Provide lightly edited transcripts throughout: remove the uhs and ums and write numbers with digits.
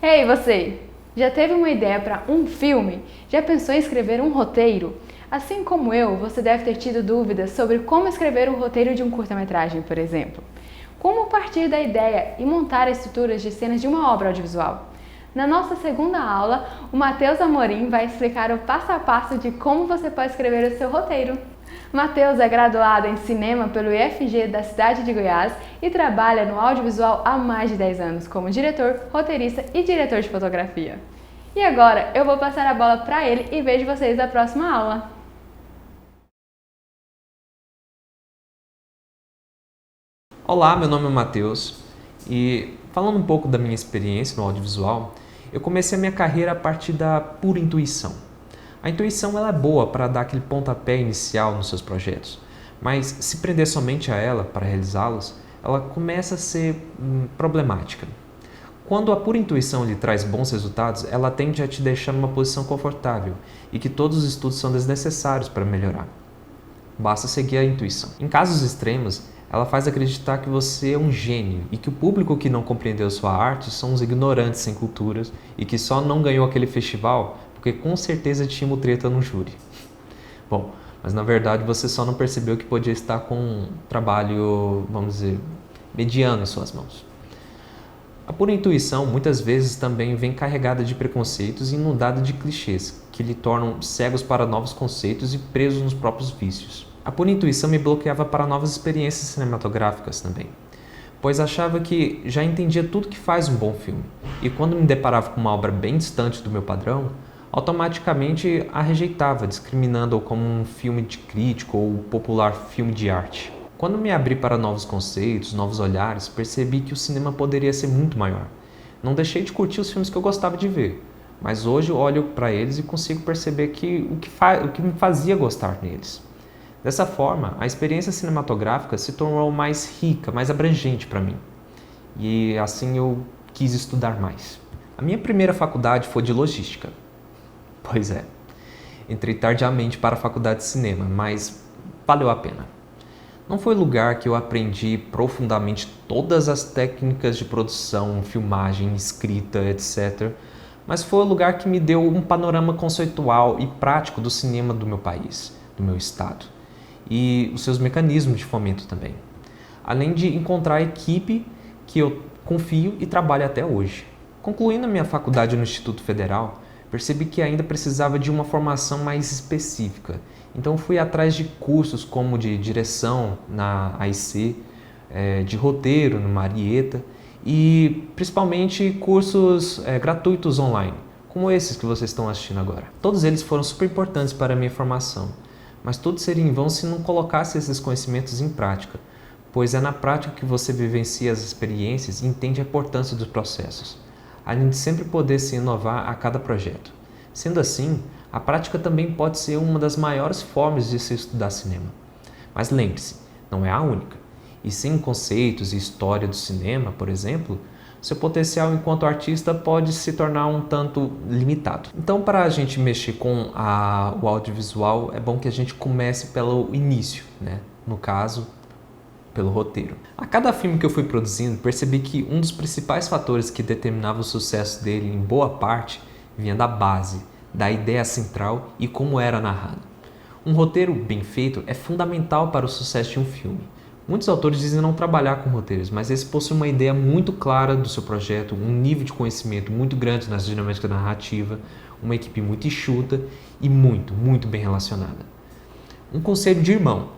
Ei, você! Já teve uma ideia para um filme? Já pensou em escrever um roteiro? Assim como eu, você deve ter tido dúvidas sobre como escrever um roteiro de um curta-metragem, por exemplo. Como partir da ideia e montar estruturas de cenas de uma obra audiovisual? Na nossa segunda aula, o Matheus Amorim vai explicar o passo a passo de como você pode escrever o seu roteiro. Matheus é graduado em cinema pelo IFG da cidade de Goiás e trabalha no audiovisual há mais de 10 anos como diretor, roteirista e diretor de fotografia. E agora eu vou passar a bola para ele e vejo vocês na próxima aula. Olá, meu nome é Matheus e falando um pouco da minha experiência no audiovisual, eu comecei a minha carreira a partir da pura intuição. A intuição ela é boa para dar aquele pontapé inicial nos seus projetos, mas se prender somente a ela para realizá-los, ela começa a ser problemática. Quando a pura intuição lhe traz bons resultados, ela tende a te deixar numa posição confortável e que todos os estudos são desnecessários para melhorar. Basta seguir a intuição. Em casos extremos, ela faz acreditar que você é um gênio e que o público que não compreendeu sua arte são os ignorantes sem culturas e que só não ganhou aquele festival porque com certeza tinha mutreta no júri. Bom, mas na verdade você só não percebeu que podia estar com um trabalho, vamos dizer, mediano em suas mãos. A pura intuição muitas vezes também vem carregada de preconceitos e inundada de clichês, que lhe tornam cegos para novos conceitos e presos nos próprios vícios. A pura intuição me bloqueava para novas experiências cinematográficas também, pois achava que já entendia tudo que faz um bom filme, e quando me deparava com uma obra bem distante do meu padrão, automaticamente a rejeitava, discriminando-o como um filme de crítico ou popular filme de arte. Quando me abri para novos conceitos, novos olhares, percebi que o cinema poderia ser muito maior. Não deixei de curtir os filmes que eu gostava de ver, mas hoje olho para eles e consigo perceber que o que me fazia gostar neles. Dessa forma, a experiência cinematográfica se tornou mais rica, mais abrangente para mim. E assim eu quis estudar mais. A minha primeira faculdade foi de logística. Pois é, entrei tardiamente para a faculdade de cinema, mas valeu a pena. Não foi lugar que eu aprendi profundamente todas as técnicas de produção, filmagem, escrita, etc. Mas foi o lugar que me deu um panorama conceitual e prático do cinema do meu país, do meu estado, e os seus mecanismos de fomento também. Além de encontrar a equipe que eu confio e trabalho até hoje. Concluindo a minha faculdade no Instituto Federal, percebi que ainda precisava de uma formação mais específica. Então fui atrás de cursos como de direção na AIC, de roteiro no Marieta e principalmente cursos gratuitos online, como esses que vocês estão assistindo agora. Todos eles foram super importantes para a minha formação, mas tudo seria em vão se não colocasse esses conhecimentos em prática, pois é na prática que você vivencia as experiências e entende a importância dos processos, além de sempre poder se inovar a cada projeto. Sendo assim, a prática também pode ser uma das maiores formas de se estudar cinema. Mas lembre-se, não é a única. E sem conceitos e história do cinema, por exemplo, seu potencial enquanto artista pode se tornar um tanto limitado. Então, para a gente mexer com o audiovisual, é bom que a gente comece pelo início, né? No caso, pelo roteiro. A cada filme que eu fui produzindo, percebi que um dos principais fatores que determinava o sucesso dele, em boa parte, vinha da base, da ideia central e como era narrado. Um roteiro bem feito é fundamental para o sucesso de um filme. Muitos autores dizem não trabalhar com roteiros, mas esse possui uma ideia muito clara do seu projeto, um nível de conhecimento muito grande nas dinâmicas da narrativa, uma equipe muito enxuta e muito bem relacionada. Um conselho de irmão: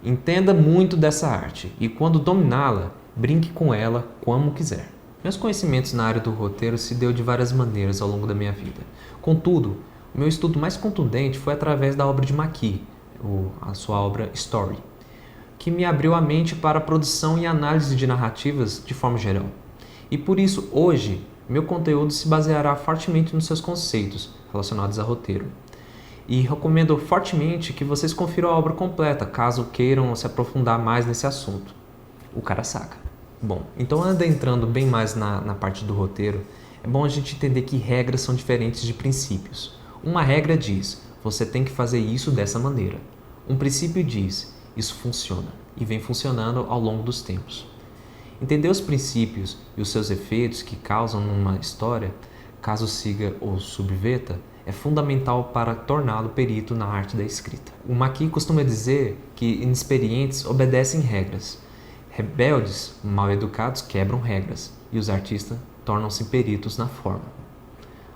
entenda muito dessa arte e quando dominá-la, brinque com ela como quiser. Meus conhecimentos na área do roteiro se deu de várias maneiras ao longo da minha vida. Contudo, o meu estudo mais contundente foi através da obra de McKee, a sua obra Story, que me abriu a mente para a produção e análise de narrativas de forma geral. E por isso, hoje, meu conteúdo se baseará fortemente nos seus conceitos relacionados a roteiro. E recomendo fortemente que vocês confiram a obra completa, caso queiram se aprofundar mais nesse assunto. O cara saca. Bom, então adentrando bem mais na parte do roteiro, é bom a gente entender que regras são diferentes de princípios. Uma regra diz, você tem que fazer isso dessa maneira. Um princípio diz, isso funciona, e vem funcionando ao longo dos tempos. Entender os princípios e os seus efeitos que causam numa história caso siga ou subverta, é fundamental para torná-lo perito na arte da escrita. O Maqui costuma dizer que inexperientes obedecem regras, rebeldes, mal educados quebram regras e os artistas tornam-se peritos na forma.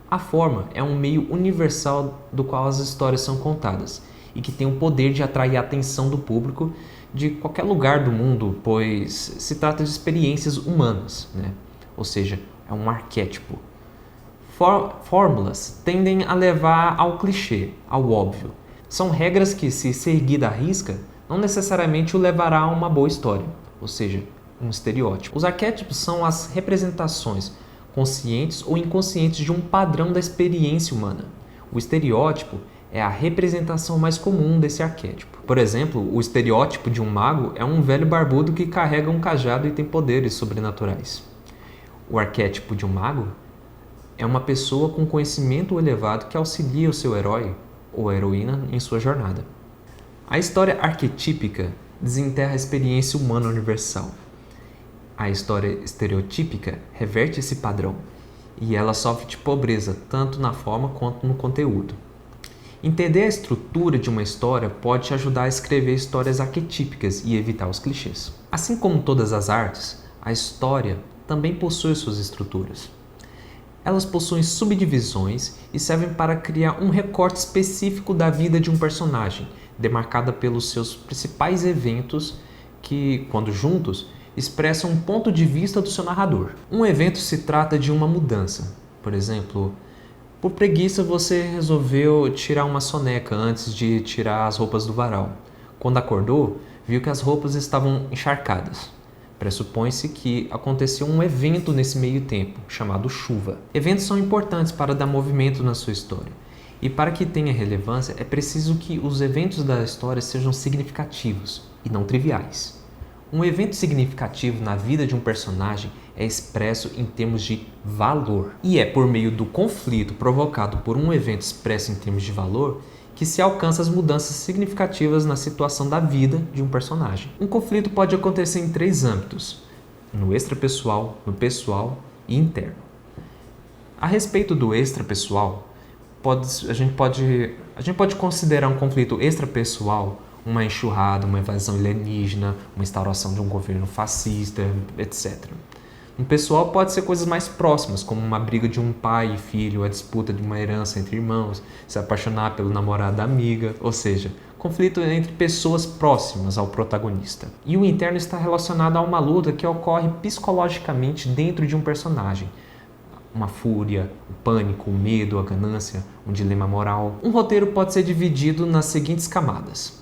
A forma é um meio universal do qual as histórias são contadas e que tem o poder de atrair a atenção do público de qualquer lugar do mundo, pois se trata de experiências humanas, né? Ou seja, é um arquétipo. Fórmulas tendem a levar ao clichê, ao óbvio. São regras que, se seguida à risca, não necessariamente o levará a uma boa história, ou seja, um estereótipo. Os arquétipos são as representações conscientes ou inconscientes de um padrão da experiência humana. O estereótipo é a representação mais comum desse arquétipo. Por exemplo, o estereótipo de um mago é um velho barbudo que carrega um cajado e tem poderes sobrenaturais. O arquétipo de um mago é uma pessoa com conhecimento elevado que auxilia o seu herói ou heroína em sua jornada. A história arquetípica desenterra a experiência humana universal. A história estereotípica reverte esse padrão e ela sofre de pobreza tanto na forma quanto no conteúdo. Entender a estrutura de uma história pode te ajudar a escrever histórias arquetípicas e evitar os clichês. Assim como todas as artes, a história também possui suas estruturas. Elas possuem subdivisões e servem para criar um recorte específico da vida de um personagem, demarcada pelos seus principais eventos que, quando juntos, expressam um ponto de vista do seu narrador. Um evento se trata de uma mudança. Por exemplo, por preguiça você resolveu tirar uma soneca antes de tirar as roupas do varal. Quando acordou, viu que as roupas estavam encharcadas. Pressupõe-se que aconteceu um evento nesse meio tempo, chamado chuva. Eventos são importantes para dar movimento na sua história. E para que tenha relevância, é preciso que os eventos da história sejam significativos e não triviais. Um evento significativo na vida de um personagem é expresso em termos de valor. E é por meio do conflito provocado por um evento expresso em termos de valor que se alcança as mudanças significativas na situação da vida de um personagem. Um conflito pode acontecer em 3 âmbitos: no extrapessoal, no pessoal e interno. A respeito do extrapessoal, a gente pode considerar um conflito extrapessoal uma enxurrada, uma invasão alienígena, uma instauração de um governo fascista, etc. No pessoal pode ser coisas mais próximas, como uma briga de um pai e filho, a disputa de uma herança entre irmãos, se apaixonar pelo namorado da amiga, ou seja, conflito entre pessoas próximas ao protagonista. E o interno está relacionado a uma luta que ocorre psicologicamente dentro de um personagem. Uma fúria, o pânico, o medo, a ganância, um dilema moral. Um roteiro pode ser dividido nas seguintes camadas: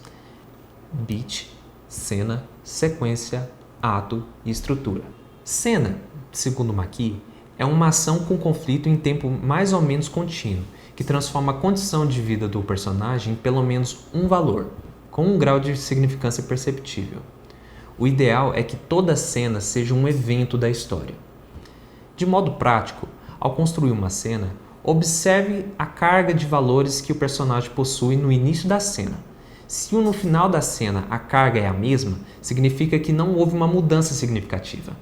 beat, cena, sequência, ato e estrutura. Cena, segundo Maqui, é uma ação com conflito em tempo mais ou menos contínuo, que transforma a condição de vida do personagem em pelo menos um valor, com um grau de significância perceptível. O ideal é que toda cena seja um evento da história. De modo prático, ao construir uma cena, observe a carga de valores que o personagem possui no início da cena. Se no final da cena a carga é a mesma, significa que não houve uma mudança significativa.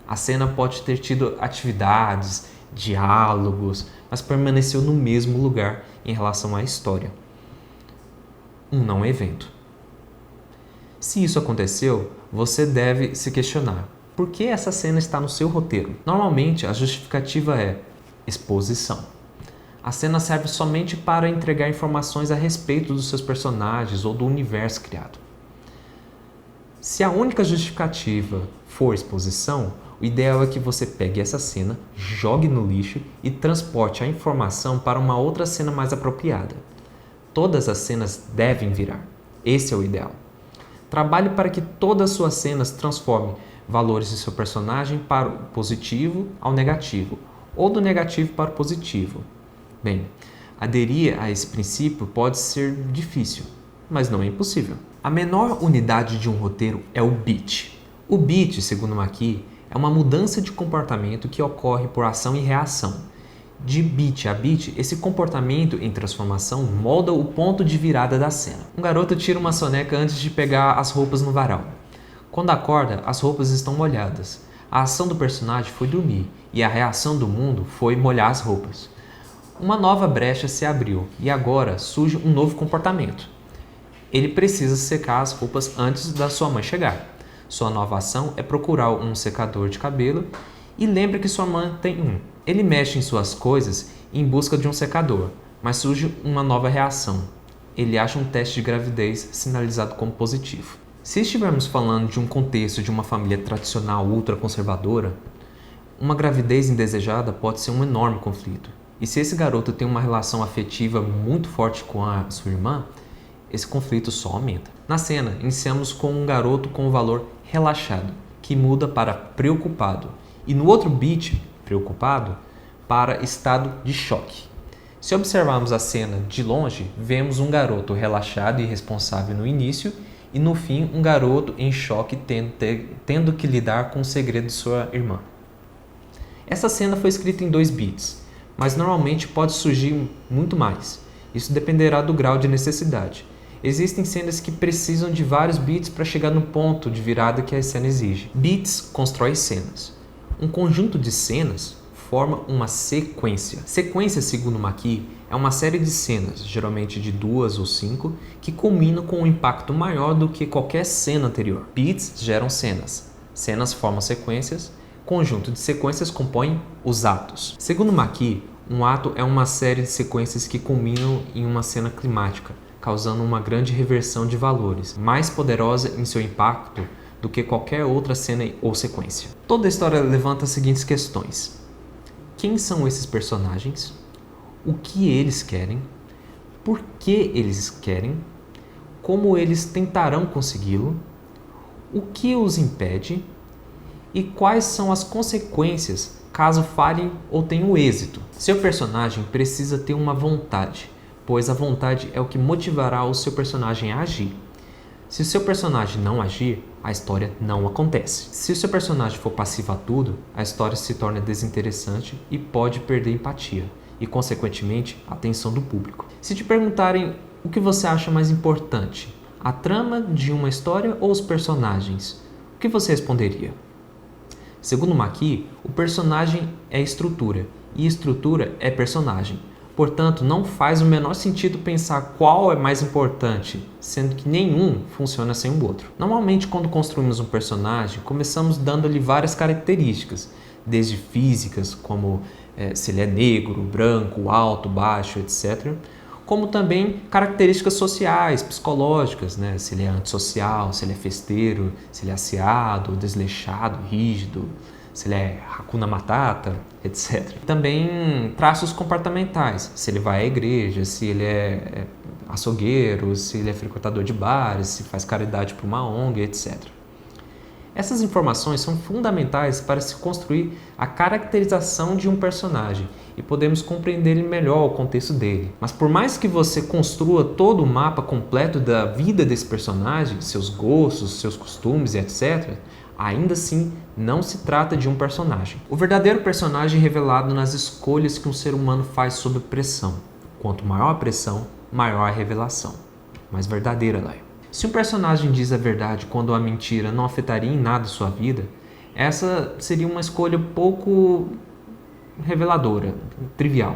A cena pode ter tido atividades, diálogos, mas permaneceu no mesmo lugar em relação à história. Um não evento. Se isso aconteceu, você deve se questionar: por que essa cena está no seu roteiro? Normalmente, a justificativa é exposição. A cena serve somente para entregar informações a respeito dos seus personagens ou do universo criado. Se a única justificativa for exposição, o ideal é que você pegue essa cena, jogue no lixo e transporte a informação para uma outra cena mais apropriada. Todas as cenas devem virar. Esse é o ideal. Trabalhe para que todas as suas cenas transformem valores de seu personagem para o positivo ao negativo, ou do negativo para o positivo. Bem, aderir a esse princípio pode ser difícil, mas não é impossível. A menor unidade de um roteiro é o beat. O beat, segundo Maqui, é uma mudança de comportamento que ocorre por ação e reação. De beat a beat, esse comportamento em transformação molda o ponto de virada da cena. Um garoto tira uma soneca antes de pegar as roupas no varal. Quando acorda, as roupas estão molhadas. A ação do personagem foi dormir, e a reação do mundo foi molhar as roupas. Uma nova brecha se abriu e agora surge um novo comportamento. Ele precisa secar as roupas antes da sua mãe chegar. Sua nova ação é procurar um secador de cabelo e lembra que sua mãe tem um. Ele mexe em suas coisas em busca de um secador, mas surge uma nova reação. Ele acha um teste de gravidez sinalizado como positivo. Se estivermos falando de um contexto de uma família tradicional ultraconservadora, uma gravidez indesejada pode ser um enorme conflito. E se esse garoto tem uma relação afetiva muito forte com a sua irmã, esse conflito só aumenta. Na cena, iniciamos com um garoto com o valor relaxado, que muda para preocupado, e no outro beat, preocupado, para estado de choque. Se observarmos a cena de longe, vemos um garoto relaxado e responsável no início e no fim um garoto em choque tendo que lidar com o segredo de sua irmã. Essa cena foi escrita em 2 beats, mas normalmente pode surgir muito mais. Isso dependerá do grau de necessidade. Existem cenas que precisam de vários beats para chegar no ponto de virada que a cena exige. Beats constrói cenas. Um conjunto de cenas forma uma sequência. Sequência, segundo Maki, é uma série de cenas, geralmente de 2 ou 5, que culminam com um impacto maior do que qualquer cena anterior. Beats geram cenas. Cenas formam sequências. Conjunto de sequências compõe os atos. Segundo Maki, um ato é uma série de sequências que culminam em uma cena climática, causando uma grande reversão de valores, mais poderosa em seu impacto do que qualquer outra cena ou sequência. Toda a história levanta as seguintes questões: quem são esses personagens? O que eles querem? Por que eles querem? Como eles tentarão consegui-lo? O que os impede? E quais são as consequências caso falhem ou tenham êxito? Seu personagem precisa ter uma vontade, pois a vontade é o que motivará o seu personagem a agir. Se o seu personagem não agir, a história não acontece. Se o seu personagem for passivo a tudo, a história se torna desinteressante e pode perder empatia e, consequentemente, a atenção do público. Se te perguntarem o que você acha mais importante, a trama de uma história ou os personagens, o que você responderia? Segundo Maki, o personagem é estrutura e estrutura é personagem. Portanto, não faz o menor sentido pensar qual é mais importante, sendo que nenhum funciona sem o outro. Normalmente, quando construímos um personagem, começamos dando-lhe várias características, desde físicas, como se ele é negro, branco, alto, baixo, etc., como também características sociais, psicológicas, né? Se ele é antissocial, se ele é festeiro, se ele é asseado, desleixado, rígido, se ele é Hakuna Matata, etc. Também traços comportamentais, se ele vai à igreja, se ele é açougueiro, se ele é frequentador de bares, se faz caridade para uma ONG, etc. Essas informações são fundamentais para se construir a caracterização de um personagem e podemos compreender melhor o contexto dele. Mas por mais que você construa todo o mapa completo da vida desse personagem, seus gostos, seus costumes, etc., ainda assim não se trata de um personagem. O verdadeiro personagem é revelado nas escolhas que um ser humano faz sob pressão. Quanto maior a pressão, maior a revelação. Mais verdadeira ela é. Se um personagem diz a verdade quando a mentira não afetaria em nada sua vida, essa seria uma escolha pouco reveladora, trivial.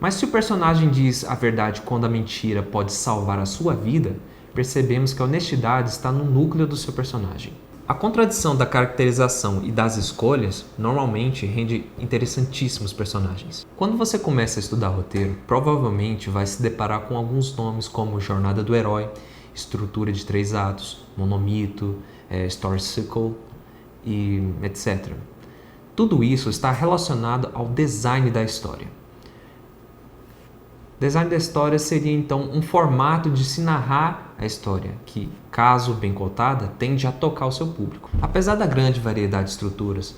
Mas se o personagem diz a verdade quando a mentira pode salvar a sua vida, percebemos que a honestidade está no núcleo do seu personagem. A contradição da caracterização e das escolhas normalmente rende interessantíssimos personagens. Quando você começa a estudar roteiro, provavelmente vai se deparar com alguns nomes como Jornada do Herói, Estrutura de 3 atos, Monomito, Story Cycle e etc. Tudo isso está relacionado ao design da história. Design da história seria então um formato de se narrar a história, que, caso bem contada, tende a tocar o seu público. Apesar da grande variedade de estruturas,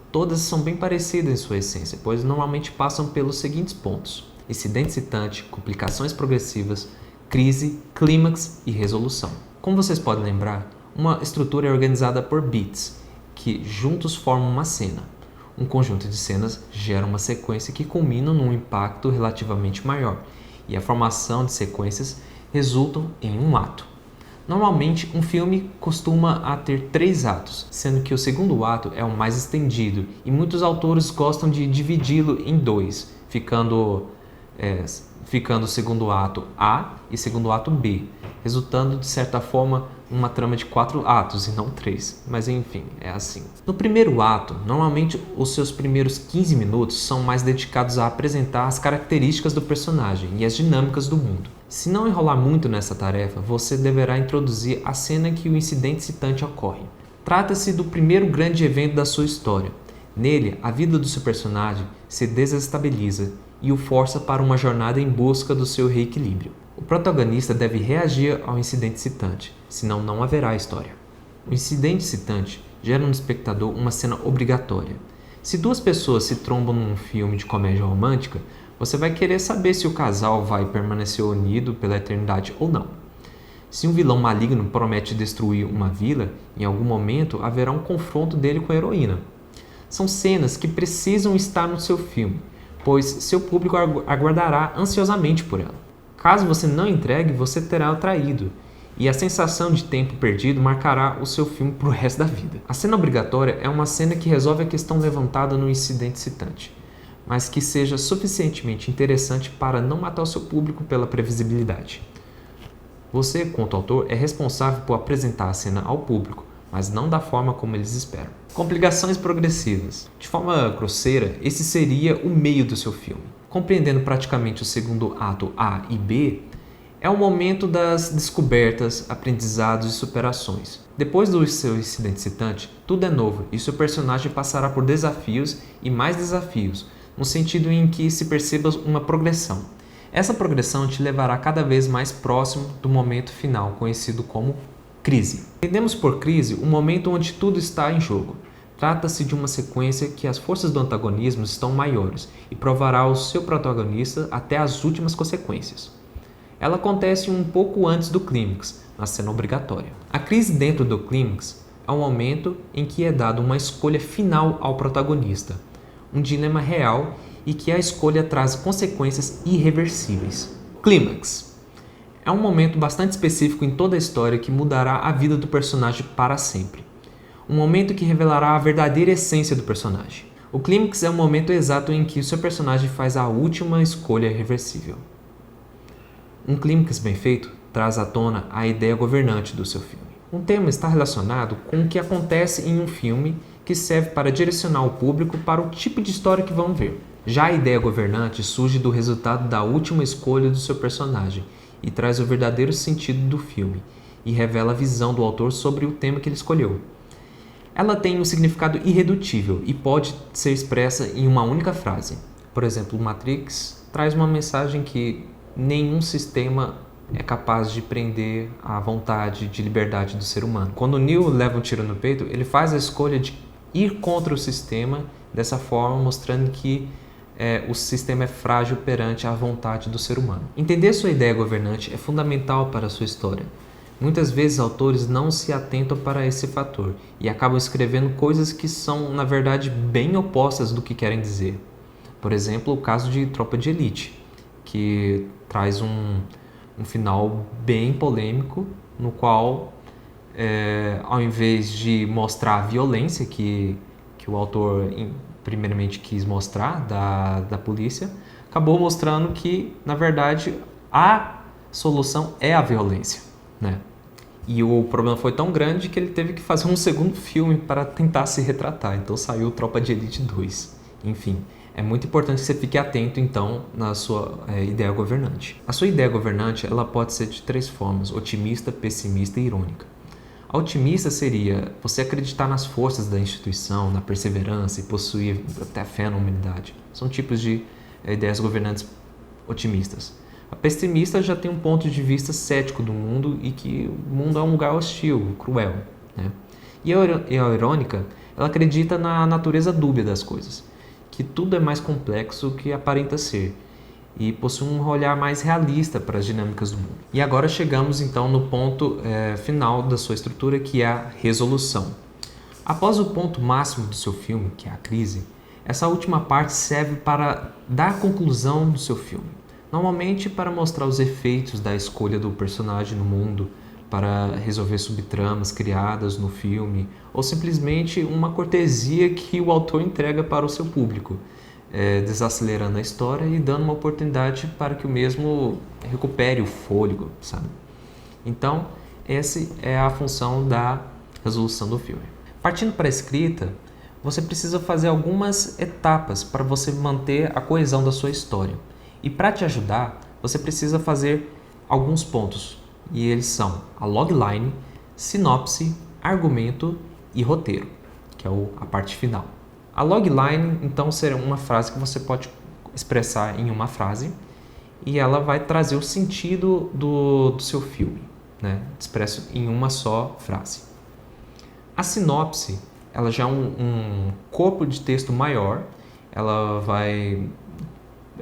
todas são bem parecidas em sua essência, pois normalmente passam pelos seguintes pontos: incidente citante, complicações progressivas, crise, clímax e resolução. Como vocês podem lembrar, uma estrutura é organizada por beats, que juntos formam uma cena. Um conjunto de cenas gera uma sequência que culmina num impacto relativamente maior, e a formação de sequências resulta em um ato. Normalmente, um filme costuma a ter 3 atos, sendo que o segundo ato é o mais estendido e muitos autores gostam de dividi-lo em 2, ficando o segundo ato A e segundo ato B, resultando de certa forma uma trama de 4 atos e não 3, mas enfim, é assim. No primeiro ato, normalmente os seus primeiros 15 minutos são mais dedicados a apresentar as características do personagem e as dinâmicas do mundo. Se não enrolar muito nessa tarefa, você deverá introduzir a cena em que o incidente citante ocorre. Trata-se do primeiro grande evento da sua história. Nele, a vida do seu personagem se desestabiliza e o força para uma jornada em busca do seu reequilíbrio. O protagonista deve reagir ao incidente citante, senão não haverá história. O incidente citante gera no espectador uma cena obrigatória. Se 2 pessoas se trombam num filme de comédia romântica, você vai querer saber se o casal vai permanecer unido pela eternidade ou não. Se um vilão maligno promete destruir uma vila, em algum momento haverá um confronto dele com a heroína. São cenas que precisam estar no seu filme, pois seu público aguardará ansiosamente por ela. Caso você não entregue, você terá o traído, e a sensação de tempo perdido marcará o seu filme para o resto da vida. A cena obrigatória é uma cena que resolve a questão levantada no incidente citante, mas que seja suficientemente interessante para não matar o seu público pela previsibilidade. Você, quanto autor, é responsável por apresentar a cena ao público, mas não da forma como eles esperam. Complicações progressivas. De forma grosseira, esse seria o meio do seu filme. Compreendendo praticamente o segundo ato A e B, é o momento das descobertas, aprendizados e superações. Depois do seu incidente citante, tudo é novo e seu personagem passará por desafios e mais desafios, no sentido em que se perceba uma progressão. Essa progressão te levará cada vez mais próximo do momento final, conhecido como crise. Entendemos por crise o momento onde tudo está em jogo. Trata-se de uma sequência que as forças do antagonismo estão maiores e provará ao seu protagonista até as últimas consequências. Ela acontece um pouco antes do clímax, na cena obrigatória. A crise dentro do clímax é o momento em que é dada uma escolha final ao protagonista, um dilema real e que a escolha traz consequências irreversíveis. Clímax é um momento bastante específico em toda a história que mudará a vida do personagem para sempre. Um momento que revelará a verdadeira essência do personagem. O clímax é o momento exato em que o seu personagem faz a última escolha irreversível. Um clímax bem feito traz à tona a ideia governante do seu filme. Um tema está relacionado com o que acontece em um filme que serve para direcionar o público para o tipo de história que vão ver. Já a ideia governante surge do resultado da última escolha do seu personagem e traz o verdadeiro sentido do filme e revela a visão do autor sobre o tema que ele escolheu. Ela tem um significado irredutível e pode ser expressa em uma única frase. Por exemplo, Matrix traz uma mensagem que nenhum sistema é capaz de prender a vontade de liberdade do ser humano. Quando o Neo leva um tiro no peito, ele faz a escolha de ir contra o sistema, dessa forma mostrando que o sistema é frágil perante a vontade do ser humano. Entender sua ideia governante é fundamental para a sua história. Muitas vezes autores não se atentam para esse fator e acabam escrevendo coisas que são, na verdade, bem opostas do que querem dizer. Por exemplo, o caso de Tropa de Elite, que traz um final bem polêmico, no qual, ao invés de mostrar a violência que o autor primeiramente quis mostrar da polícia, acabou mostrando que, na verdade, a solução é a violência, né? E o problema foi tão grande que ele teve que fazer um segundo filme para tentar se retratar. Então saiu Tropa de Elite 2. Enfim, é muito importante que você fique atento, então, na sua ideia governante. A sua ideia governante ela pode ser de 3 formas: otimista, pessimista e irônica. A otimista seria você acreditar nas forças da instituição, na perseverança e possuir até fé na humanidade. São tipos de ideias governantes otimistas. A pessimista já tem um ponto de vista cético do mundo e que o mundo é um lugar hostil, cruel, né? E a irônica, ela acredita na natureza dúbia das coisas, que tudo é mais complexo do que aparenta ser, e possui um olhar mais realista para as dinâmicas do mundo. E agora chegamos então no ponto final da sua estrutura, que é a resolução. Após o ponto máximo do seu filme, que é a crise, essa última parte serve para dar a conclusão do seu filme. Normalmente para mostrar os efeitos da escolha do personagem no mundo, para resolver subtramas criadas no filme, ou simplesmente uma cortesia que o autor entrega para o seu público, desacelerando a história e dando uma oportunidade para que o mesmo recupere o fôlego, sabe? Então, essa é a função da resolução do filme. Partindo para a escrita, você precisa fazer algumas etapas para você manter a coesão da sua história. E para te ajudar, você precisa fazer alguns pontos. E eles são a logline, sinopse, argumento e roteiro, que é a parte final. A logline, então, será uma frase que você pode expressar em uma frase e ela vai trazer o sentido do seu filme, né? Expresso em uma só frase. A sinopse, ela já é um corpo de texto maior, ela vai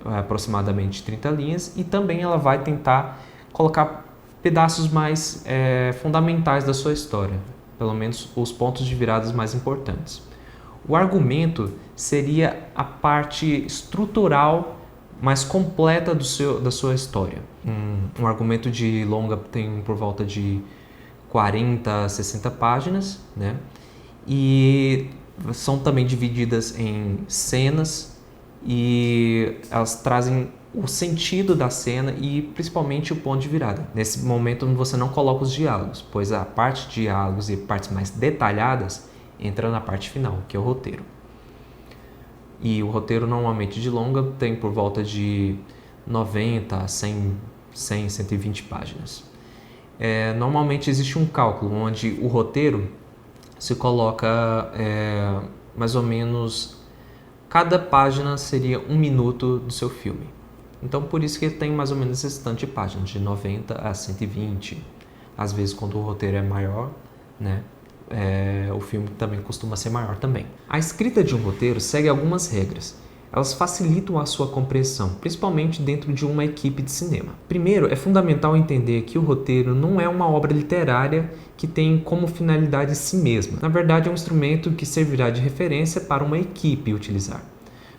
aproximadamente 30 linhas e também ela vai tentar colocar pedaços mais fundamentais da sua história, pelo menos os pontos de viradas mais importantes. O argumento seria a parte estrutural mais completa da sua história. Um argumento de longa tem por volta de 40 a 60 páginas, né? E são também divididas em cenas e elas trazem o sentido da cena e principalmente o ponto de virada. Nesse momento você não coloca os diálogos, pois a parte de diálogos e partes mais detalhadas entra na parte final, que é o roteiro. E o roteiro normalmente de longa tem por volta de 90 a 100, 120 páginas. Normalmente existe um cálculo onde o roteiro se coloca mais ou menos, cada página seria 1 minuto do seu filme. Então por isso que ele tem mais ou menos esse tanto de páginas, de 90 a 120. Às vezes quando o roteiro é maior, né? O filme também costuma ser maior também. A escrita de um roteiro segue algumas regras. Elas facilitam a sua compreensão, principalmente dentro de uma equipe de cinema. Primeiro, é fundamental entender que o roteiro não é uma obra literária que tem como finalidade si mesma. Na verdade, é um instrumento que servirá de referência para uma equipe utilizar.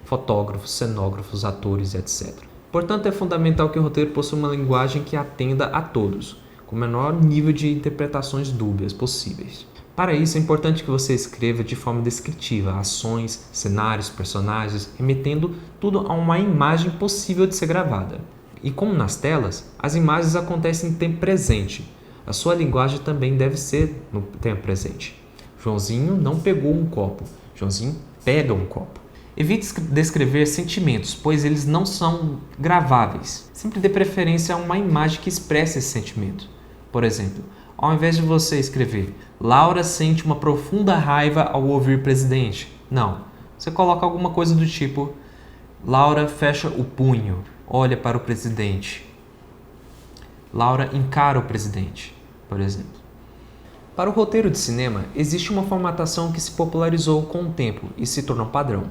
Fotógrafos, cenógrafos, atores, etc. Portanto, é fundamental que o roteiro possua uma linguagem que atenda a todos, com o menor nível de interpretações dúbias possíveis. Para isso, é importante que você escreva de forma descritiva ações, cenários, personagens, remetendo tudo a uma imagem possível de ser gravada. E como nas telas, as imagens acontecem em tempo presente. A sua linguagem também deve ser no tempo presente. Joãozinho não pegou um copo. Joãozinho pega um copo. Evite descrever sentimentos, pois eles não são graváveis. Sempre dê preferência a uma imagem que expresse esse sentimento. Por exemplo, ao invés de você escrever Laura sente uma profunda raiva ao ouvir presidente. Não. Você coloca alguma coisa do tipo Laura fecha o punho, olha para o presidente. Laura encara o presidente, por exemplo. Para o roteiro de cinema, existe uma formatação que se popularizou com o tempo e se tornou padrão.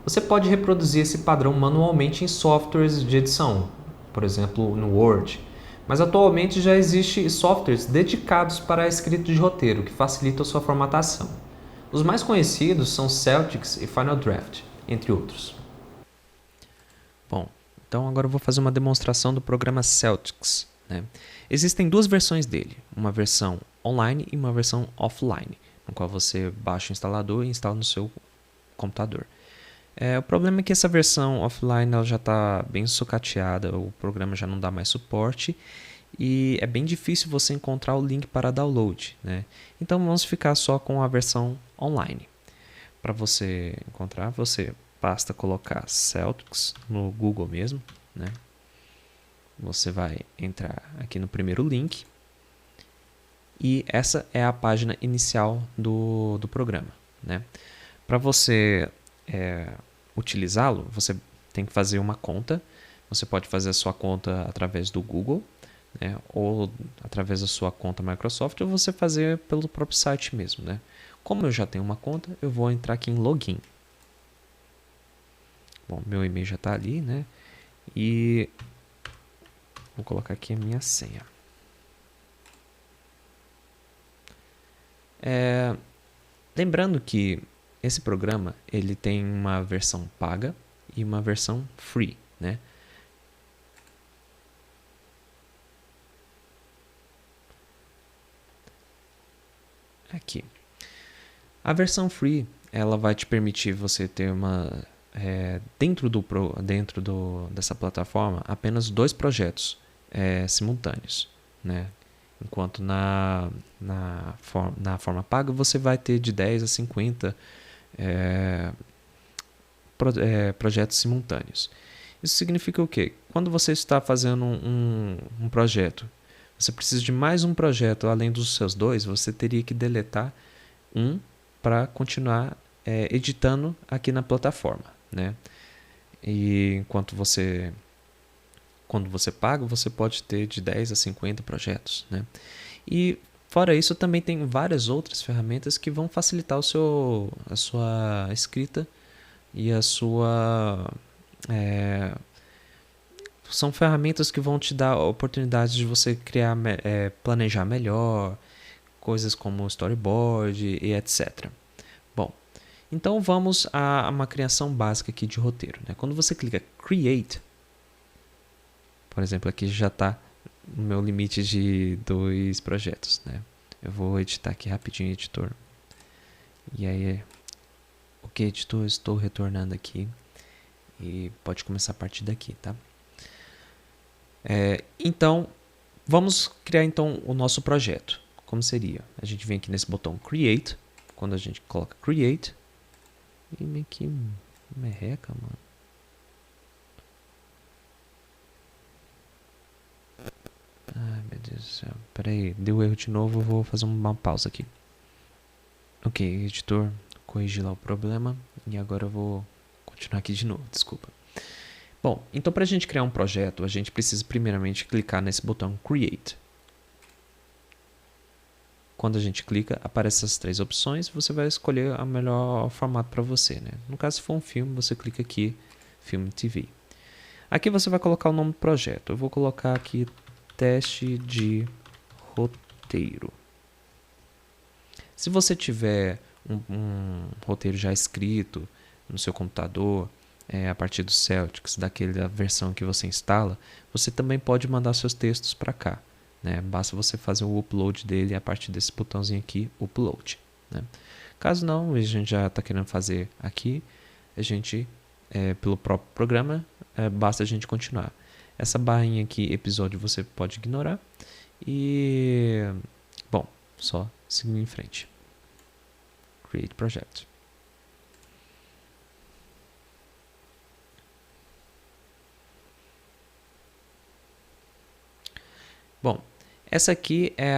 Você pode reproduzir esse padrão manualmente em softwares de edição, por exemplo, no Word. Mas atualmente já existem softwares dedicados para a escrita de roteiro que facilitam a sua formatação. Os mais conhecidos são Celtix e Final Draft, entre outros. Bom, então agora eu vou fazer uma demonstração do programa Celtix, né? Existem duas versões dele, uma versão online e uma versão offline, no qual você baixa o instalador e instala no seu computador. O problema é que essa versão offline ela já está bem sucateada, o programa já não dá mais suporte e é bem difícil você encontrar o link para download, né? Então vamos ficar só com a versão online. Para você encontrar, você basta colocar Celtix no Google mesmo, né? Você vai entrar aqui no primeiro link e essa é a página inicial do programa, né? Para você utilizá-lo, você tem que fazer uma conta. Você pode fazer a sua conta através do Google, né, ou através da sua conta Microsoft, ou você fazer pelo próprio site mesmo, né? Como eu já tenho uma conta, eu vou entrar aqui em Login. Bom, meu e-mail já está ali, né? E vou colocar aqui a minha senha. Lembrando que esse programa ele tem uma versão paga e uma versão free, né? aqui. A versão free, ela vai te permitir você ter dentro dessa plataforma apenas 2 projetos simultâneos, né? Enquanto na forma paga você vai ter de 10 a 50 projetos simultâneos. Isso significa o quê? Quando você está fazendo um projeto, você precisa de mais um projeto além dos seus 2, você teria que deletar um para continuar editando aqui na plataforma, né? E quando você paga, você pode ter de 10 a 50 projetos, né? E fora isso, também tem várias outras ferramentas que vão facilitar a sua escrita e a sua... são ferramentas que vão te dar oportunidades de você planejar melhor, coisas como storyboard e etc. Bom, então vamos a uma criação básica aqui de roteiro, né? Quando você clica Create, por exemplo, aqui já está no meu limite de 2 projetos, né? Eu vou editar aqui rapidinho, editor. E aí, ok, editor, estou retornando aqui. E pode começar a partir daqui, tá? Então, vamos criar então o nosso projeto. Como seria? A gente vem aqui nesse botão Create. Quando a gente coloca Create. E meio que merreca, mano. Ai, meu Deus do céu. Pera aí, deu erro de novo. Eu vou fazer uma pausa aqui. Ok, editor. Corrigi lá o problema. E agora eu vou continuar aqui de novo. Desculpa. Bom, então para a gente criar um projeto, a gente precisa primeiramente clicar nesse botão Create. Quando a gente clica, aparecem essas 3 opções, você vai escolher o melhor formato para você, né? No caso, se for um filme, você clica aqui, Film TV. Aqui você vai colocar o nome do projeto. Eu vou colocar aqui teste de roteiro. Se você tiver um roteiro já escrito no seu computador, a partir do Celtics, daquela versão que você instala, você também pode mandar seus textos para cá, né? Basta você fazer o upload dele a partir desse botãozinho aqui, upload, né? Caso não, a gente já está querendo fazer aqui, a gente, pelo próprio programa, basta a gente continuar. Essa barrinha aqui, episódio, você pode ignorar e, bom, só seguir em frente. Create Project. Bom, essa aqui é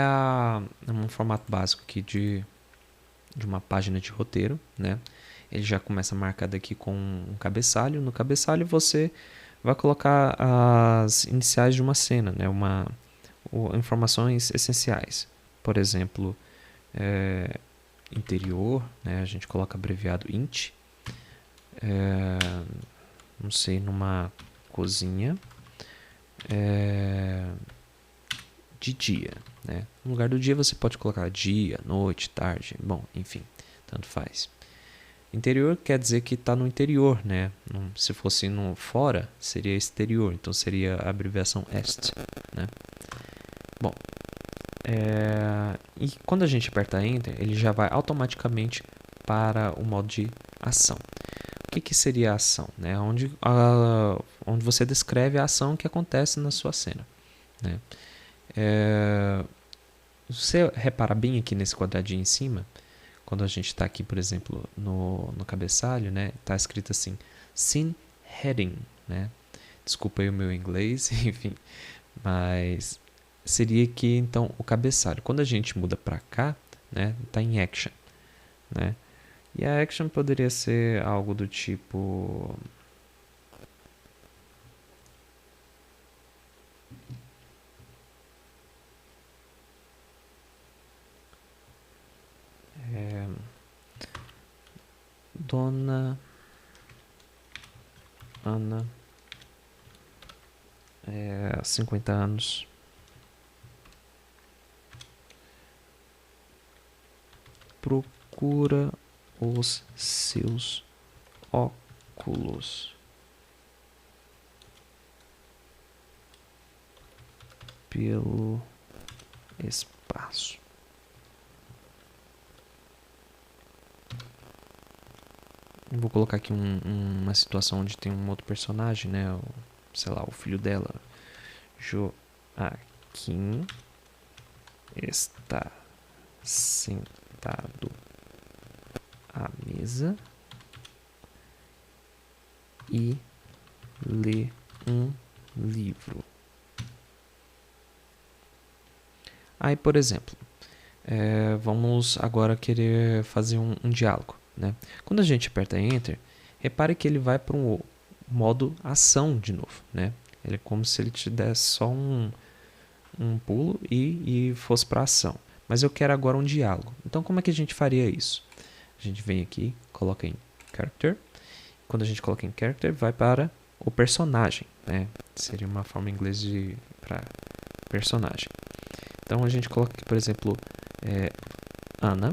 um formato básico aqui de uma página de roteiro, né? Ele já começa marcado aqui com um cabeçalho. No cabeçalho você vai colocar as iniciais de uma cena, né? Informações essenciais. Por exemplo, interior, né? A gente coloca abreviado INT. Não sei, numa cozinha. De dia, né? No lugar do dia você pode colocar dia, noite, tarde, bom, enfim, tanto faz. Interior quer dizer que está no interior, né? Se fosse no fora, seria exterior, então seria a abreviação EST, né? Bom, e quando a gente aperta Enter, ele já vai automaticamente para o modo de ação. O que seria a ação? Né? Onde você descreve a ação que acontece na sua cena, né? Você repara bem aqui nesse quadradinho em cima, quando a gente está aqui, por exemplo, no cabeçalho, né? Está escrito assim, Scene Heading, né? Desculpa aí o meu inglês, enfim, mas seria aqui então o cabeçalho. Quando a gente muda para cá, né? Está em Action, né? E a Action poderia ser algo do tipo... Dona Ana, 50 anos, procura os seus óculos pelo espaço. Vou colocar aqui uma situação onde tem um outro personagem, né? Sei lá, o filho dela. Joaquim está sentado à mesa e lê um livro. Aí, por exemplo, vamos agora querer fazer um diálogo, né? Quando a gente aperta Enter, repare que ele vai para um modo ação de novo, né? Ele é como se ele te desse só um pulo e fosse para ação. Mas eu quero agora um diálogo. Então, como é que a gente faria isso? A gente vem aqui, coloca em Character. Quando a gente coloca em Character, vai para o personagem, né? Seria uma forma em inglês para personagem. Então, a gente coloca aqui, por exemplo, Ana.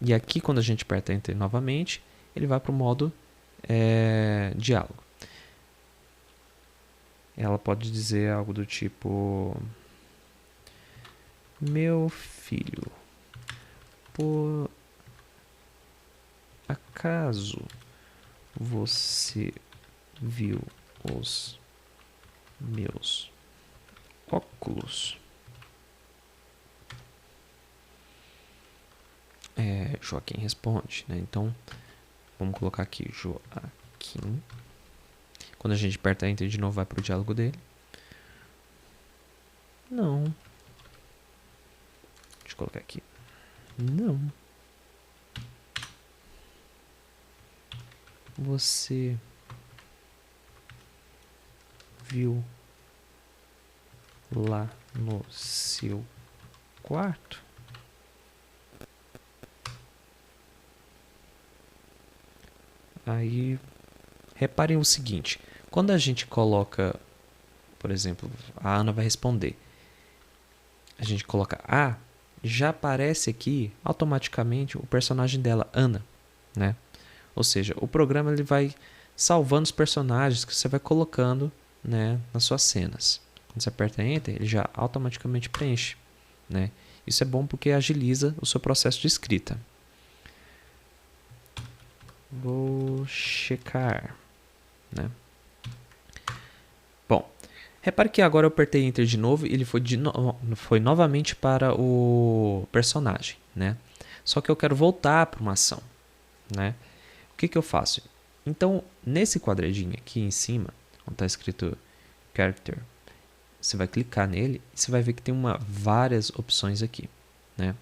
E aqui, quando a gente aperta Enter novamente, ele vai para o modo diálogo. Ela pode dizer algo do tipo: meu filho, por acaso você viu os meus óculos? Joaquim responde, né? Então, vamos colocar aqui Joaquim. Quando a gente aperta Enter de novo, vai para o diálogo dele. Não. Deixa eu colocar aqui. Não. Você viu lá no seu quarto? Aí, reparem o seguinte. Quando a gente coloca, por exemplo, a Ana vai responder. A gente coloca A, já aparece aqui automaticamente o personagem dela, Ana, né? Ou seja, o programa ele vai salvando os personagens que você vai colocando, né, nas suas cenas. Quando você aperta Enter, ele já automaticamente preenche, né? Isso é bom porque agiliza o seu processo de escrita. Vou checar, né? Bom, repare que agora eu apertei Enter de novo e ele foi novamente para o personagem, né? Só que eu quero voltar para uma ação, né? O que eu faço? Então, nesse quadradinho aqui em cima, onde está escrito Character, você vai clicar nele e você vai ver que tem várias opções aqui, né?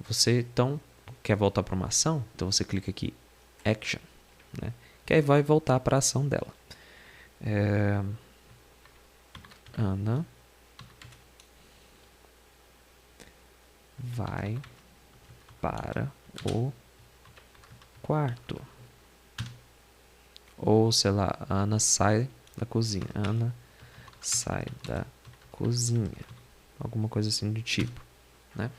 Você, então, quer voltar para uma ação? Então, você clica aqui, Action, né? Que aí vai voltar para a ação dela. Ana vai para o quarto. Ou, sei lá, Ana sai da cozinha. Ana sai da cozinha. Alguma coisa assim do tipo, né?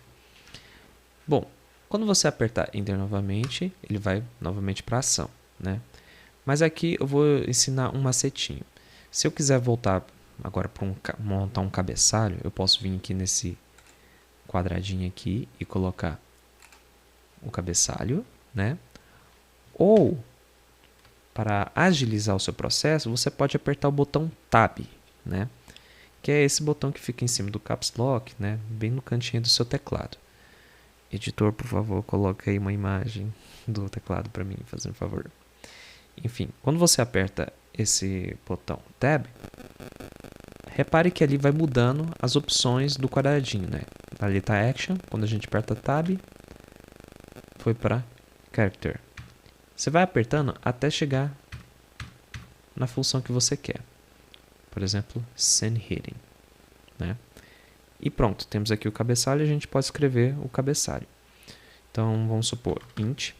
Bom, quando você apertar Enter novamente, ele vai novamente para a ação, né? Mas aqui eu vou ensinar um macetinho. Se eu quiser voltar agora para montar um cabeçalho, eu posso vir aqui nesse quadradinho aqui e colocar o cabeçalho, né? Ou, para agilizar o seu processo, você pode apertar o botão Tab, né? Que é esse botão que fica em cima do Caps Lock, né? Bem no cantinho do seu teclado. Editor, por favor, coloque aí uma imagem do teclado para mim, fazendo favor. Enfim, quando você aperta esse botão Tab, repare que ali vai mudando as opções do quadradinho, né? Ali está Action, quando a gente aperta Tab, foi para Character. Você vai apertando até chegar na função que você quer. Por exemplo, Send Heading, né? E pronto, temos aqui o cabeçalho e a gente pode escrever o cabeçalho. Então, vamos supor, int.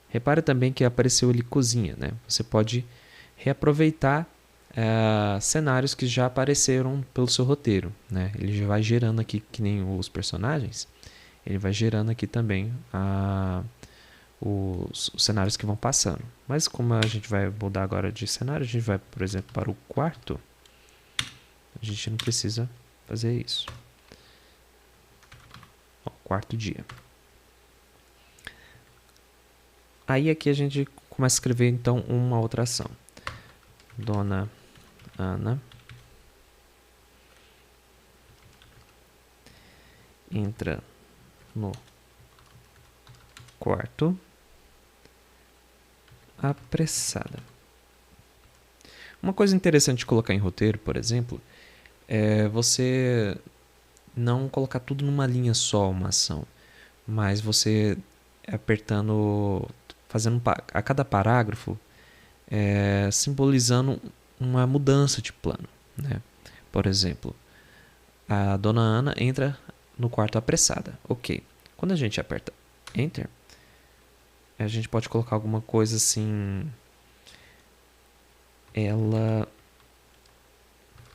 Repare também que apareceu ali cozinha, né? Você pode reaproveitar cenários que já apareceram pelo seu roteiro, né? Ele já vai gerando aqui, que nem os personagens, ele vai gerando aqui também os cenários que vão passando. Mas como a gente vai mudar agora de cenário, a gente vai, por exemplo, para o quarto, a gente não precisa fazer isso. Ó, quarto dia. Aí aqui a gente começa a escrever então uma outra ação. Dona Ana entra no quarto apressada. Uma coisa interessante de colocar em roteiro, por exemplo, é você não colocar tudo numa linha só, uma ação, mas você apertando, fazendo a cada parágrafo, simbolizando uma mudança de plano, né? Por exemplo, a dona Ana entra no quarto apressada. Ok. Quando a gente aperta Enter, a gente pode colocar alguma coisa assim. Ela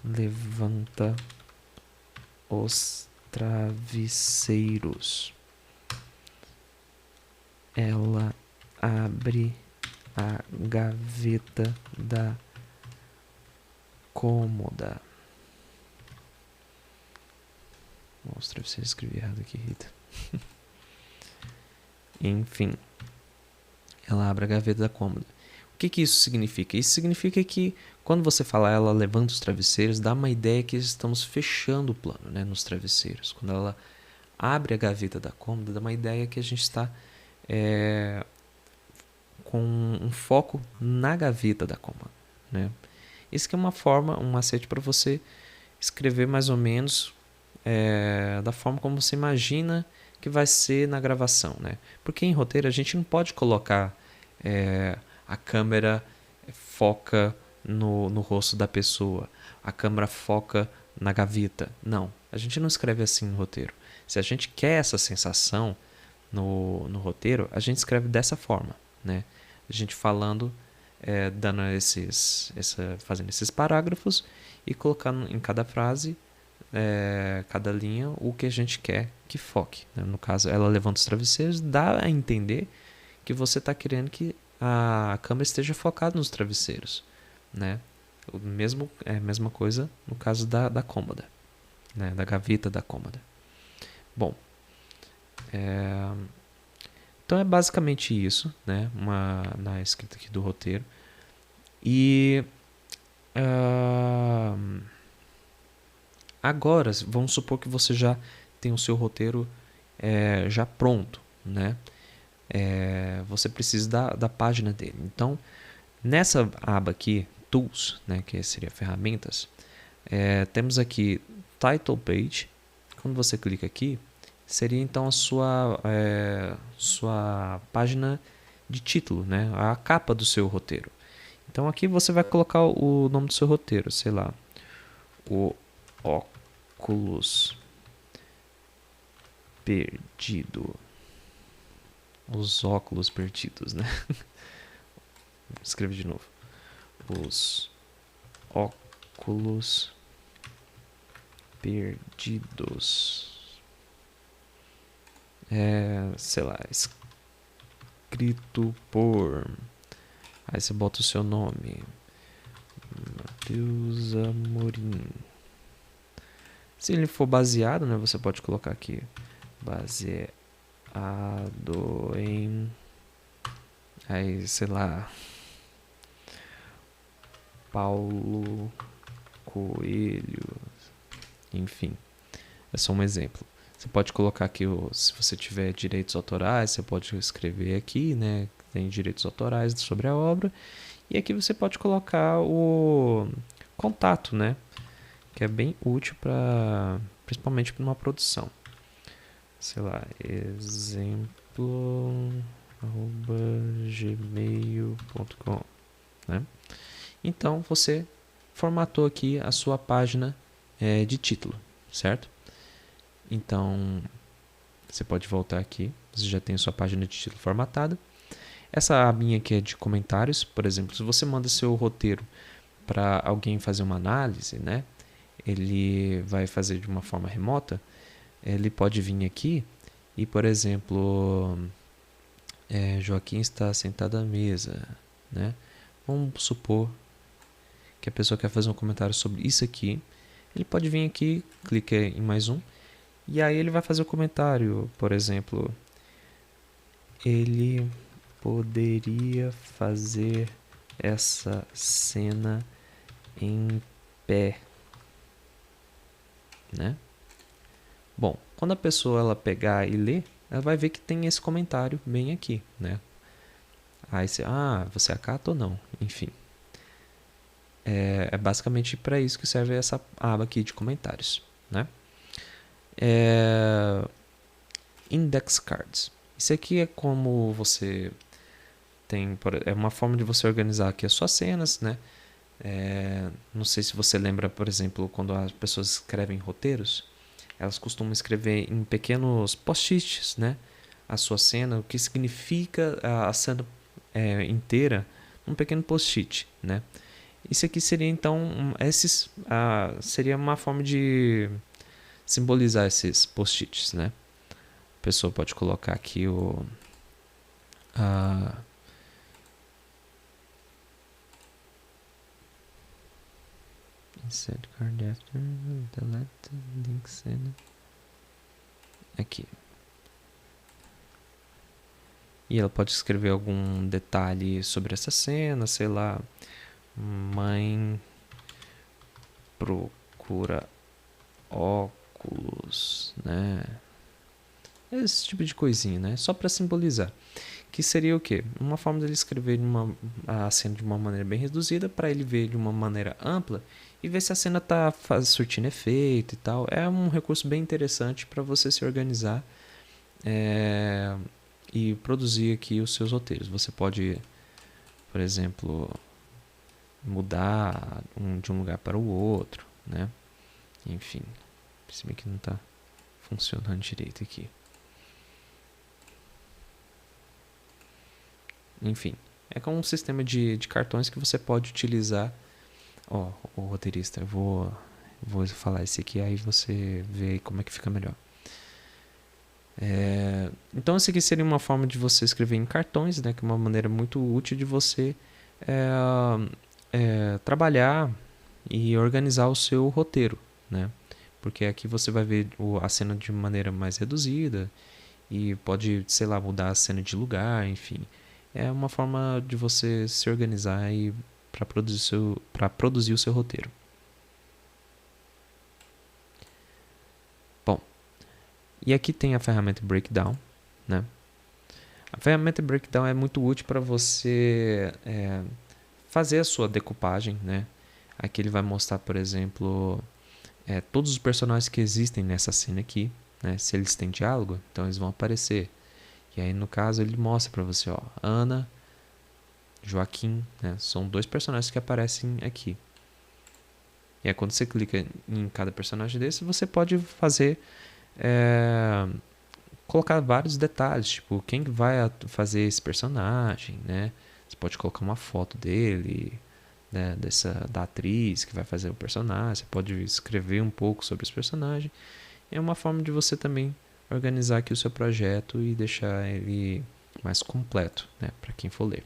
levanta os travesseiros. Ela abre a gaveta da cômoda. Os travesseiros, escrevi errado aqui, Rita. Enfim, ela abre a gaveta da cômoda. O que isso significa? Isso significa que quando você fala ela levanta os travesseiros, dá uma ideia que estamos fechando o plano, né, nos travesseiros. Quando ela abre a gaveta da cômoda, dá uma ideia que a gente está com um foco na gaveta da cômoda, né? Isso que é uma forma, um macete para você escrever mais ou menos da forma como você imagina que vai ser na gravação, né? Porque em roteiro a gente não pode colocar a câmera foca no rosto da pessoa, a câmera foca na gaveta. Não, a gente não escreve assim no roteiro. Se a gente quer essa sensação no roteiro, a gente escreve dessa forma, né? A gente falando, dando fazendo esses parágrafos e colocando em cada frase, cada linha, o que a gente quer que foque, né? No caso, ela levanta os travesseiros, dá a entender que você está querendo que a câmera esteja focada nos travesseiros, né? A mesma coisa no caso da cômoda, né? Da gaveta da cômoda. Bom, então é basicamente isso, né? Na escrita aqui do roteiro. E agora, vamos supor que você já tem o seu roteiro já pronto, né? Você precisa da página dele. Então, nessa aba aqui, Tools, né, que seria ferramentas, temos aqui Title Page. Quando você clica aqui, seria então a sua página de título, né, a capa do seu roteiro. Então aqui você vai colocar o nome do seu roteiro, sei lá, o óculos perdido. Os óculos perdidos, né? Vou escrever de novo. Os óculos perdidos. Sei lá, escrito por... Aí você bota o seu nome. Matheus Amorim. Se ele for baseado, né? Você pode colocar aqui. Baseado em... Aí, sei lá... Paulo Coelho. Enfim, é só um exemplo. Você pode colocar aqui, se você tiver direitos autorais, você pode escrever aqui, né? Tem direitos autorais sobre a obra. E aqui você pode colocar o contato, né? Que é bem útil principalmente para uma produção. Sei lá, exemplo@gmail.com, né? Então você formatou aqui a sua página de título, certo? Então você pode voltar aqui, você já tem a sua página de título formatada. Essa abinha aqui é de comentários, por exemplo, se você manda seu roteiro para alguém fazer uma análise, né? Ele vai fazer de uma forma remota, ele pode vir aqui e, por exemplo, Joaquim está sentado à mesa, né? Vamos supor que a pessoa quer fazer um comentário sobre isso aqui. Ele pode vir aqui, clica em mais um, e aí ele vai fazer o comentário. Por exemplo, ele poderia fazer essa cena em pé, né? Bom, quando a pessoa ela pegar e ler, ela vai ver que tem esse comentário bem aqui, né? Aí você acata ou não? Enfim. É basicamente para isso que serve essa aba aqui de comentários, né? Index cards. Isso aqui é como você tem, é uma forma de você organizar aqui as suas cenas, né? Não sei se você lembra, por exemplo, quando as pessoas escrevem roteiros, elas costumam escrever em pequenos post-its, né? A sua cena, o que significa a cena inteira, um pequeno post-it, né? Isso aqui seria então, seria uma forma de simbolizar esses post-its, né? A pessoa pode colocar aqui insert card after delete link cena aqui. E ela pode escrever algum detalhe sobre essa cena, sei lá, mãe procura óculos, né? Esse tipo de coisinha, né? Só para simbolizar. Que seria o quê? Uma forma dele escrever a cena de uma maneira bem reduzida para ele ver de uma maneira ampla e ver se a cena está surtindo efeito e tal. É um recurso bem interessante para você se organizar e produzir aqui os seus roteiros. Você pode, por exemplo, mudar de um lugar para o outro, né? Enfim, percebi que não está funcionando direito aqui. Enfim, é como um sistema de cartões que você pode utilizar. O roteirista, eu vou falar esse aqui, aí você vê como é que fica melhor. Então, esse aqui seria uma forma de você escrever em cartões, né, que é uma maneira muito útil de você trabalhar e organizar o seu roteiro, né? Porque aqui você vai ver a cena de maneira mais reduzida e pode, sei lá, mudar a cena de lugar, enfim. É uma forma de você se organizar e para produzir o seu roteiro. Bom, e aqui tem a ferramenta Breakdown, né? A ferramenta Breakdown é muito útil para você fazer a sua decupagem, né? Aqui ele vai mostrar, por exemplo, todos os personagens que existem nessa cena aqui, né? Se eles têm diálogo, então eles vão aparecer. E aí, no caso, ele mostra para você, Ana, Joaquim, né? São 2 personagens que aparecem aqui. E aí, quando você clica em cada personagem desse, você pode fazer, colocar vários detalhes, tipo, quem vai fazer esse personagem, né? Você pode colocar uma foto dele, né? Da atriz que vai fazer o personagem. Você pode escrever um pouco sobre esse personagem. É uma forma de você também organizar aqui o seu projeto e deixar ele mais completo, né, para quem for ler.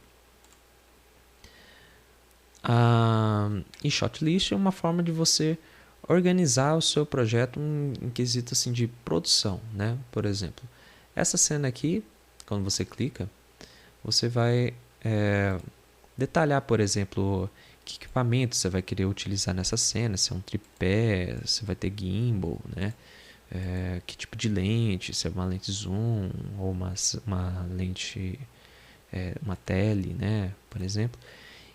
E Shotlist é uma forma de você organizar o seu projeto em quesito assim, de produção, né? Por exemplo, essa cena aqui, quando você clica, você vai detalhar, por exemplo, que equipamento você vai querer utilizar nessa cena, se é um tripé, se vai ter gimbal, né? Que tipo de lente, se é uma lente zoom ou uma lente, uma tele, né, por exemplo,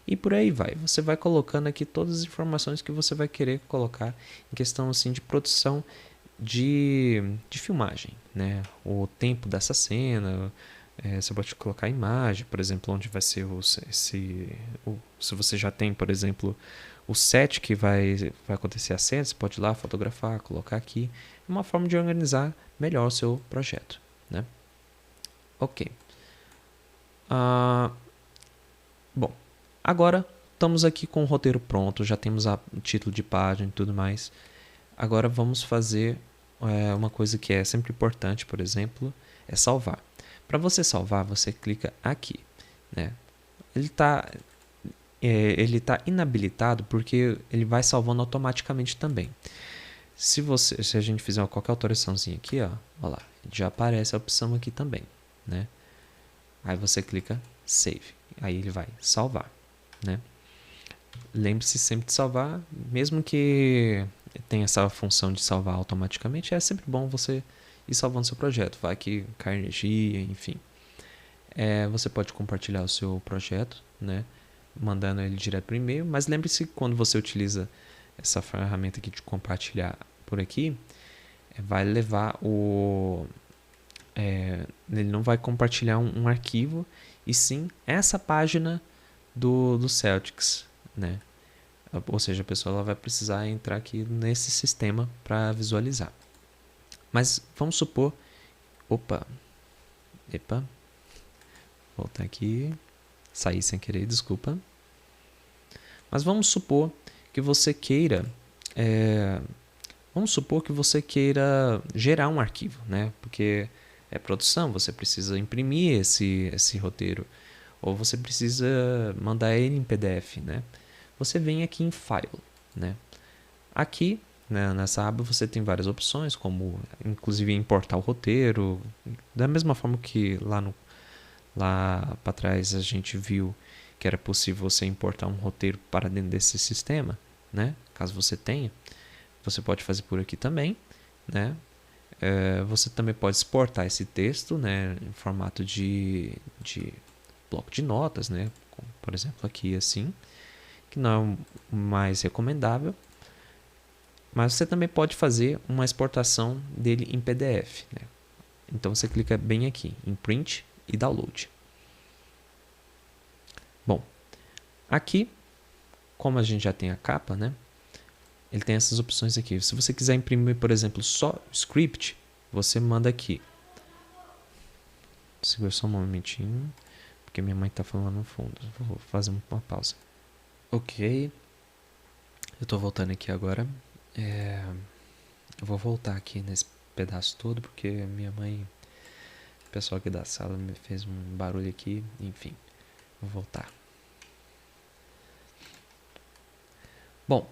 e por aí vai. Você vai colocando aqui todas as informações que você vai querer colocar em questão assim de produção de filmagem, né, o tempo dessa cena. Você pode colocar a imagem, por exemplo, onde vai ser se você já tem, por exemplo, o set que vai acontecer a cena, você pode ir lá fotografar, colocar aqui. É uma forma de organizar melhor o seu projeto, né? Ok. Bom, agora estamos aqui com o roteiro pronto, já temos o título de página e tudo mais. Agora vamos fazer uma coisa que é sempre importante, por exemplo, é salvar. Para você salvar, você clica aqui, né? Ele está inabilitado porque ele vai salvando automaticamente também. Se a gente fizer qualquer alteraçãozinha aqui, olha lá, já aparece a opção aqui também, né? Aí você clica Save. Aí ele vai salvar, né? Lembre-se sempre de salvar, mesmo que tenha essa função de salvar automaticamente, é sempre bom você ir salvando seu projeto. Vai que cai energia, enfim. Você pode compartilhar o seu projeto, né? Mandando ele direto por e-mail, mas lembre-se que quando você utiliza essa ferramenta aqui de compartilhar por aqui, vai levar ele não vai compartilhar um arquivo, e sim essa página do Celtics, né? Ou seja, a pessoa ela vai precisar entrar aqui nesse sistema para visualizar. Mas vamos supor... Epa. Voltar aqui. Saí sem querer, desculpa. Mas vamos supor que você queira... Vamos supor que você queira gerar um arquivo, né? Porque é produção, você precisa imprimir esse roteiro. Ou você precisa mandar ele em PDF, né? Você vem aqui em File, né? Aqui, né, nessa aba, você tem várias opções, como inclusive importar o roteiro. Da mesma forma que lá para trás a gente viu que era possível você importar um roteiro para dentro desse sistema, né? Caso você tenha. Você pode fazer por aqui também, né? Você também pode exportar esse texto, né, em formato de bloco de notas, né? Como, por exemplo, aqui assim, que não é o mais recomendável. Mas você também pode fazer uma exportação dele em PDF, né? Então você clica bem aqui em Print e Download. Bom, aqui, como a gente já tem a capa, né? Ele tem essas opções aqui. Se você quiser imprimir, por exemplo, só o script, você manda aqui. Segura só um momentinho, porque minha mãe está falando no fundo. Vou fazer uma pausa. Ok. Eu estou voltando aqui agora. Eu vou voltar aqui nesse pedaço todo, porque minha mãe, o pessoal aqui da sala, me fez um barulho aqui. Enfim, vou voltar. Bom,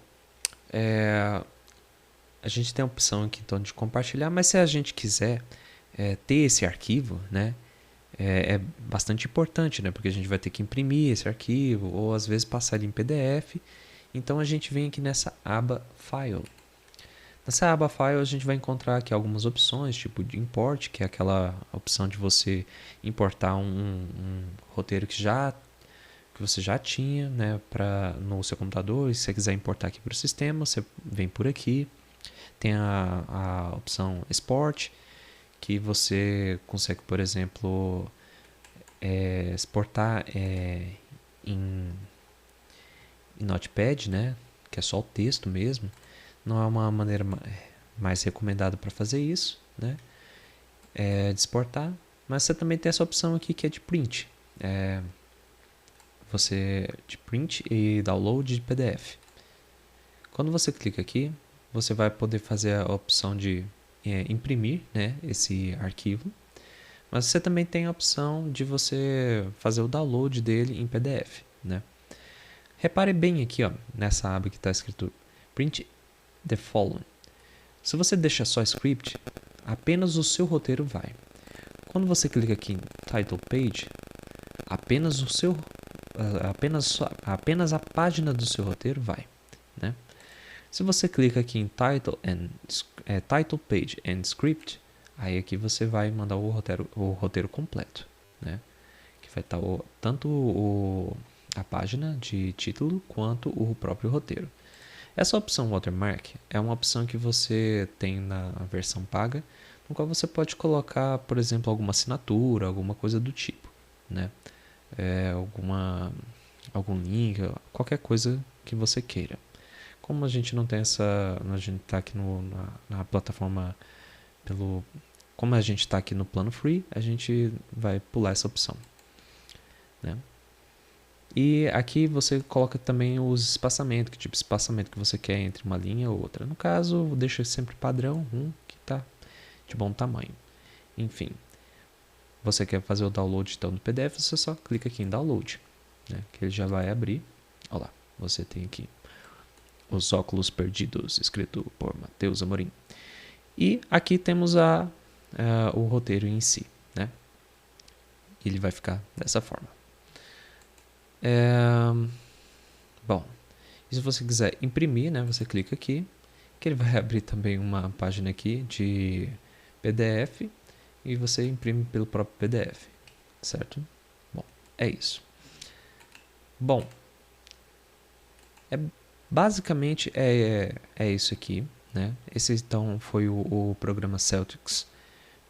a gente tem a opção aqui então de compartilhar, mas se a gente quiser ter esse arquivo, né, é bastante importante, né, porque a gente vai ter que imprimir esse arquivo ou às vezes passar ele em PDF. Então a gente vem aqui nessa aba File. Nessa aba File a gente vai encontrar aqui algumas opções, tipo de Import, que é aquela opção de você importar um roteiro que você já tinha, né, no seu computador. E se você quiser importar aqui para o sistema, você vem por aqui. Tem a opção Export, que você consegue, por exemplo, exportar em Notepad, né, que é só o texto mesmo. Não é uma maneira mais recomendada para fazer isso, né, de exportar. Mas você também tem essa opção aqui que é de Print. De print e download de PDF. Quando você clica aqui, você vai poder fazer a opção de imprimir, né, esse arquivo. Mas você também tem a opção de você fazer o download dele em PDF, né? Repare bem aqui, ó, nessa aba que está escrito Print the following. Se você deixar só script, apenas o seu roteiro vai. Quando você clica aqui em Title Page, apenas a página do seu roteiro vai, né? Se você clica aqui em Title Page and Script, aí aqui você vai mandar o roteiro completo, né? Que vai estar tanto a página de título quanto o próprio roteiro. Essa opção Watermark é uma opção que você tem na versão paga, no qual você pode colocar, por exemplo, alguma assinatura, alguma coisa do tipo, né? Algum link, qualquer coisa que você queira. Como a gente não tem a gente está aqui na plataforma como a gente está aqui no plano free, a gente vai pular essa opção, né? E aqui você coloca também os espaçamentos, que tipo de espaçamento que você quer entre uma linha ou outra. No caso, deixa sempre padrão, que está de bom tamanho. Enfim, você quer fazer o download então, do PDF, você só clica aqui em download, né, que ele já vai abrir. Olha lá, você tem aqui Os Óculos Perdidos, escrito por Matheus Amorim. E aqui temos o roteiro em si, né? Ele vai ficar dessa forma. Bom, e se você quiser imprimir, né, você clica aqui, que ele vai abrir também uma página aqui de PDF e você imprime pelo próprio PDF, certo? Bom, é isso. Bom, basicamente é isso aqui, né? Esse então foi o programa Celtics.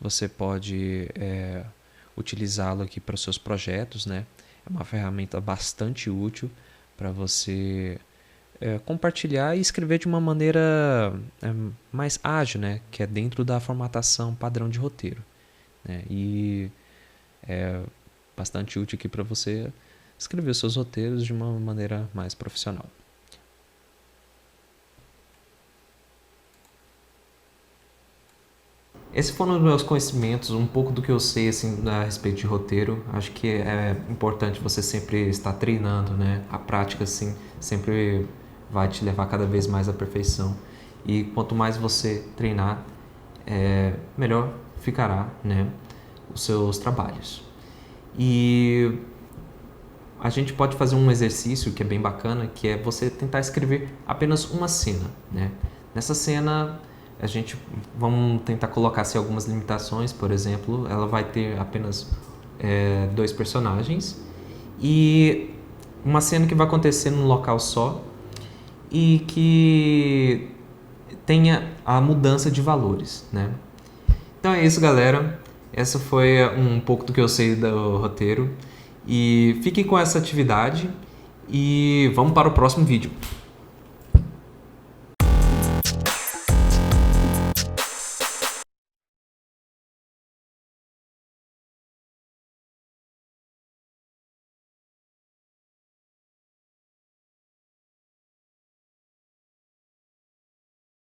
Você pode utilizá-lo aqui para os seus projetos, né? É uma ferramenta bastante útil para você compartilhar e escrever de uma maneira mais ágil, né? Que é dentro da formatação padrão de roteiro, né? E é bastante útil aqui para você escrever os seus roteiros de uma maneira mais profissional. Esses foram os meus conhecimentos, um pouco do que eu sei assim, a respeito de roteiro. Acho que é importante você sempre estar treinando, né? A prática assim, sempre vai te levar cada vez mais à perfeição. E quanto mais você treinar, melhor ficará, né? Os seus trabalhos. E a gente pode fazer um exercício que é bem bacana, que é você tentar escrever apenas uma cena, né? Nessa cena vamos tentar colocar assim, algumas limitações, por exemplo, ela vai ter apenas 2 personagens e uma cena que vai acontecer num local só e que tenha a mudança de valores, né? Então é isso, galera. Essa foi um pouco do que eu sei do roteiro. E fiquem com essa atividade e vamos para o próximo vídeo.